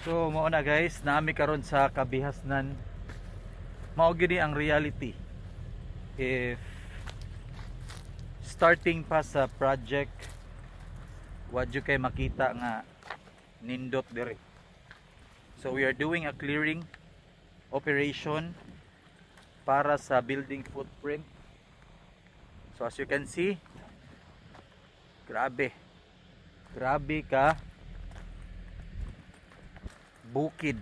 So mao na guys, naami karon sa kabihasnan. Mao gini ang reality. If starting pa sa project, wadyo kay makita nga nindot dire. So we are doing a clearing operation para sa building footprint. So as you can see, grabe ka bukid.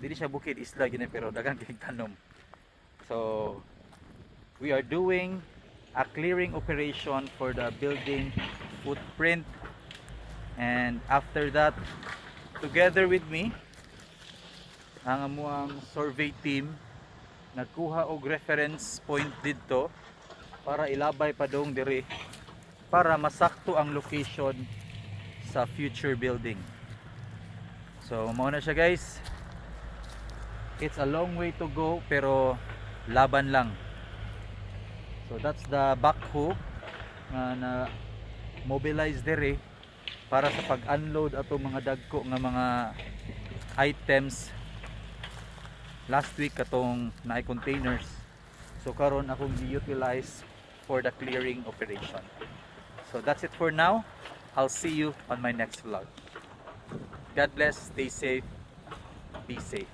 Dili siya bukid, isla gini, pero daghang kay tanom. So we are doing a clearing operation for the building footprint, and after that, together with me, ang amuang survey team nagkuha og reference point dito para ilabay pa dong diri para masakto ang location sa future building. So mao na siya guys. It's a long way to go, pero laban lang. So that's the backhoe na mobilize diri para sa pag-unload ato mga dagko nga mga items. Last week katong naay containers. So karon akong gi-utilize for the clearing operation. So that's it for now. I'll see you on my next vlog. God bless, stay safe, be safe.